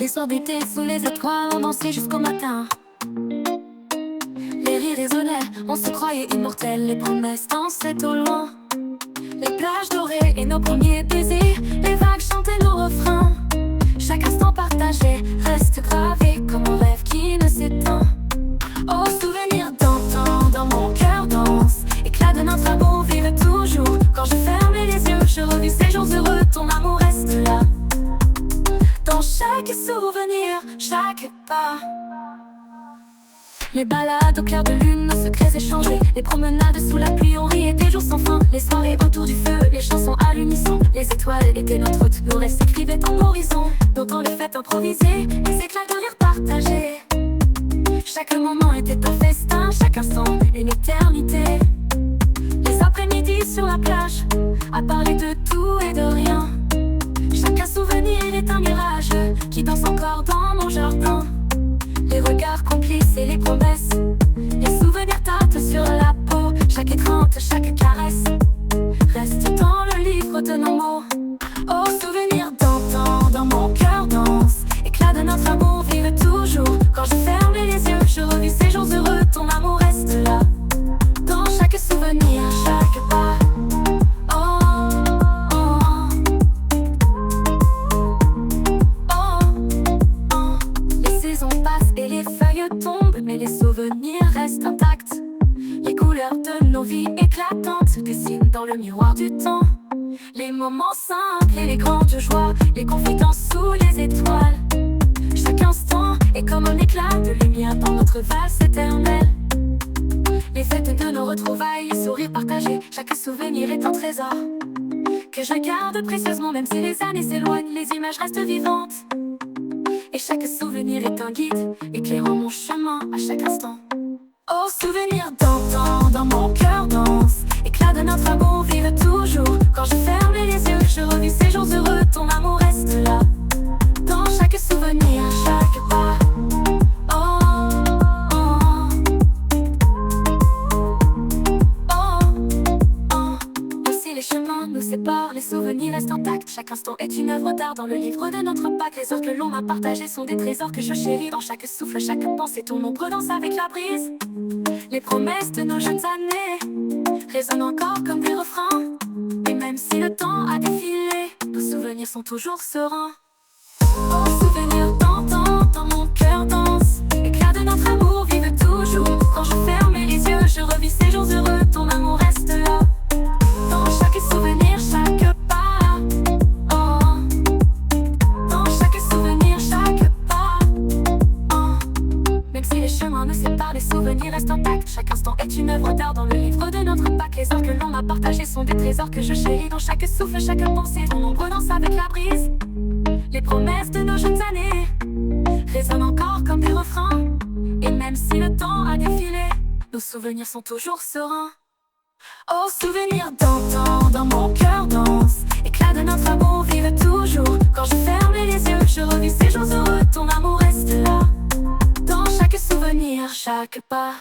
Les soirs d'été sous les étoiles, on dansait jusqu'au matin. Les rires résonnaient, on se croyait immortels. Les promesses dansaient au loin. Les plages dorées et nos premiers baisers. Les vagues chantaient nos refrains. Chaque instant partagé reste gravé comme un rêve qui ne s'éteint. Oh, souvenir d'antan, dans mon cœur danse. Éclat de notre amour vive toujours. Quand je ferme les yeux, je revis ces jours heureux. Ton amour reste là. Dans chaque souvenir, chaque pas. Les balades au clair de lune, nos secrets échangés. Les promenades sous la pluie, on riait des jours sans fin. Les soirées autour du feu, les chansons à l'unisson. Les étoiles étaient notre route, nos rêves s'écrivaient en horizon. D'autant les fêtes improvisées, les éclats de rire partagés. Chaque moment était un festin, chaque instant une éternité. Les après-midi sur la plage, à parler de tout et de rien. Chaque souvenir est un mirage qui danse encore dans mon jardin. Les regards complices et les promesses, les souvenirs tâtent sur la peau. Chaque étreinte, chaque caresse reste dans le livre de nos mots. Oh, souvenir d'antan, dans mon cœur danse. Éclat de notre amour vive toujours. Quand je ferme les yeux, je revis ces jours heureux. Ton amour reste là. Dans chaque souvenir, chaque pas. Les feuilles tombent, mais les souvenirs restent intacts. Les couleurs de nos vies éclatantes se dessinent dans le miroir du temps. Les moments simples et les grandes joies, les confidences sous les étoiles. Chaque instant est comme un éclat de lumière dans notre valse éternelle. Les fêtes de nos retrouvailles, les sourires partagés, chaque souvenir est un trésor que je garde précieusement. Même si les années s'éloignent, les images restent vivantes. Et chaque souvenir est un guide, éclairant mon chemin à chaque instant. Oh, souvenir d'antan, dans mon cœur danse. Éclat de notre amour vive toujours. Quand je ferme les yeux, je revis ces jours heureux. Ton amour reste là. Dans chaque souvenir, chaque pas. Oh, oh, oh, oh. Même si les chemins nous séparent, les souvenirs restent intacts. Chaque instant est une œuvre d'art dans le livre de notre Pâques. Les heures que l'on a partagées sont des trésors que je chéris. Dans chaque souffle, chaque pensée, ton ombre danse avec la brise. Les promesses de nos jeunes années résonnent encore comme des refrains. Et même si le temps a défilé, nos souvenirs sont toujours sereins. Oh, souvenirs d'antan, dans mon cœur danse. Éclat de notre amour vive toujours. Quand je ferme les yeux, je revis ces jours heureux. Ton amour reste là. Dans chaque souvenir, chaque pas. Oh, dans chaque souvenir, chaque pas. Oh, même si les chemins nous séparent, les souvenirs restent intacts. Chaque instant est une œuvre d'art dans le livre de notre Pâques. Les heures que l'on a partagées sont des trésors que je chéris. Dans chaque souffle, chaque pensée, ton ombre danse avec la brise. Les promesses de nos jeunes années résonnent encore comme des refrains. Et même si le temps a défilé, nos souvenirs sont toujours sereins. Oh, souvenir d'antan, dans mon cœur danse. Éclat de notre amour vive toujours. Quand je ferme les yeux, je revis ces jours heureux. Ton amour reste là. Dans chaque souvenir, chaque pas.